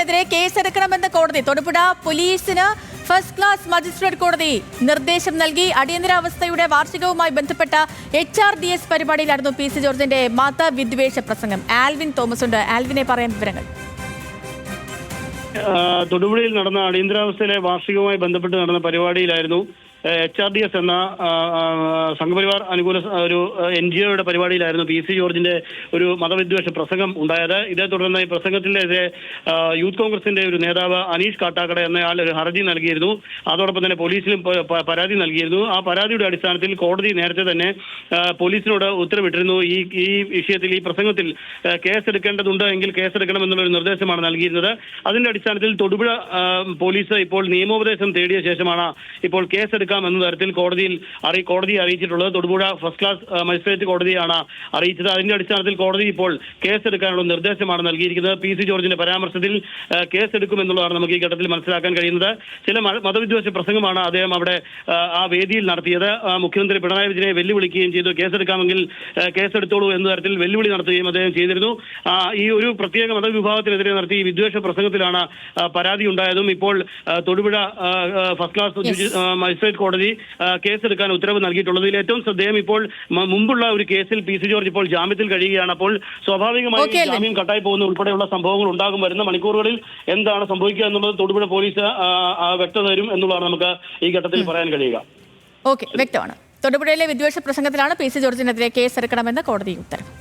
ജോർജിനെതിരെ കേസെടുക്കണമെന്ന് കോടതി. തൊടുപുഴ പോലീസിന് first class magistrate കോടതി നിർദ്ദേശം നൽകി. അടിയന്തരാവസ്ഥയുടെ വാർഷികവുമായി ബന്ധപ്പെട്ട HRDS പരിപാടിയിലായിരുന്നു PC ജോർജിന്റെ മതവിദ്വേഷ പ്രസംഗം. ആൽവിൻ തോമസ് ഉണ്ട്. ആൽവിനെ പറയാൻ വിവരങ്ങൾ. തൊടുപുഴയിൽ നടന്ന അടിയന്തരാവസ്ഥയിലെ വാർഷികവുമായി ബന്ധപ്പെട്ട് നടന്ന പരിപാടിയിലായിരുന്നു HRDS എന്ന സംഘപരിവാർ അനുകൂല ഒരു NGOയുടെ പരിപാടിയിലായിരുന്നു PC ജോർജിന്റെ ഒരു മതവിദ്വേഷ പ്രസംഗം ഉണ്ടായത്. ഇതേ തുടർന്ന് ഈ പ്രസംഗത്തിനെതിരെ യൂത്ത് കോൺഗ്രസിന്റെ ഒരു നേതാവ് അനീഷ് കാട്ടാക്കട എന്നയാൾ ഒരു ഹർജി നൽകിയിരുന്നു. അതോടൊപ്പം തന്നെ പോലീസിലും പരാതി നൽകിയിരുന്നു. ആ പരാതിയുടെ അടിസ്ഥാനത്തിൽ കോടതി നേരത്തെ തന്നെ പോലീസിനോട് ഉത്തരവിട്ടിരുന്നു. ഈ വിഷയത്തിൽ ഈ പ്രസംഗത്തിൽ കേസെടുക്കേണ്ടതുണ്ട് എങ്കിൽ കേസെടുക്കണമെന്നുള്ളൊരു നിർദ്ദേശമാണ് നൽകിയിരുന്നത്. അതിന്റെ അടിസ്ഥാനത്തിൽ തൊടുപുഴ പോലീസ് ഇപ്പോൾ നിയമോപദേശം തേടിയ ശേഷമാണ് ഇപ്പോൾ കേസെടുക്കാൻ എന്ന തരത്തിൽ കോടതിയെ അറിയിച്ചിട്ടുള്ളത്. തൊടുപുഴ ഫസ്റ്റ് ക്ലാസ് മജിസ്ട്രേറ്റ് കോടതിയാണ് അറിയിച്ചത്. അതിന്റെ അടിസ്ഥാനത്തിൽ കോടതി ഇപ്പോൾ കേസെടുക്കാനുള്ള നിർദ്ദേശമാണ് നൽകിയിരിക്കുന്നത്. PC ജോർജിന്റെ പരാമർശത്തിൽ കേസെടുക്കുമെന്നുള്ളതാണ് നമുക്ക് ഈ ഘട്ടത്തിൽ മനസ്സിലാക്കാൻ കഴിയുന്നത്. ചില മതവിദ്വേഷ പ്രസംഗമാണ് അദ്ദേഹം അവിടെ ആ വേദിയിൽ നടത്തിയത്. മുഖ്യമന്ത്രി പിണറായി വിജയനെ വെല്ലുവിളിക്കുകയും ചെയ്തു. കേസെടുക്കാമെങ്കിൽ കേസെടുത്തോളൂ എന്ന തരത്തിൽ വെല്ലുവിളി നടത്തുകയും അദ്ദേഹം ചെയ്തിരുന്നു. ഈ ഒരു പ്രത്യേക മതവിഭാഗത്തിനെതിരെ നടത്തിയ ഈ വിദ്വേഷ പ്രസംഗത്തിലാണ് പരാതി ഉണ്ടായതും ഇപ്പോൾ തൊടുപുഴ ഫസ്റ്റ് ക്ലാസ് മജിസ്ട്രേറ്റ് കോടതി കേസെടുക്കാൻ ഉത്തരവ് നൽകിയിട്ടുള്ളത്. ഇതിൽ ഏറ്റവും ശ്രദ്ധേയം, ഇപ്പോൾ മുമ്പുള്ള ഒരു കേസിൽ PC ജോർജ് ഇപ്പോൾ ജാമ്യത്തിൽ കഴിയുകയാണ്. അപ്പോൾ സ്വാഭാവികമായും ജാമ്യം കട്ടായി പോകുന്ന ഉൾപ്പെടെയുള്ള സംഭവങ്ങൾ ഉണ്ടാകും. വരുന്ന മണിക്കൂറുകളിൽ എന്താണ് സംഭവിക്കുക എന്നുള്ളത് തൊടുപുഴ പോലീസ് വ്യക്തത തരും എന്നുള്ളതാണ് നമുക്ക് ഈ ഘട്ടത്തിൽ പറയാൻ കഴിയുക. വ്യക്തമാണ്. തൊടുപുഴയിലെ വിദ്വേഷ പ്രസംഗത്തിലാണ് PC ജോർജിനെതിരെ കേസെടുക്കണമെന്ന് കോടതി ഉത്തരവ്.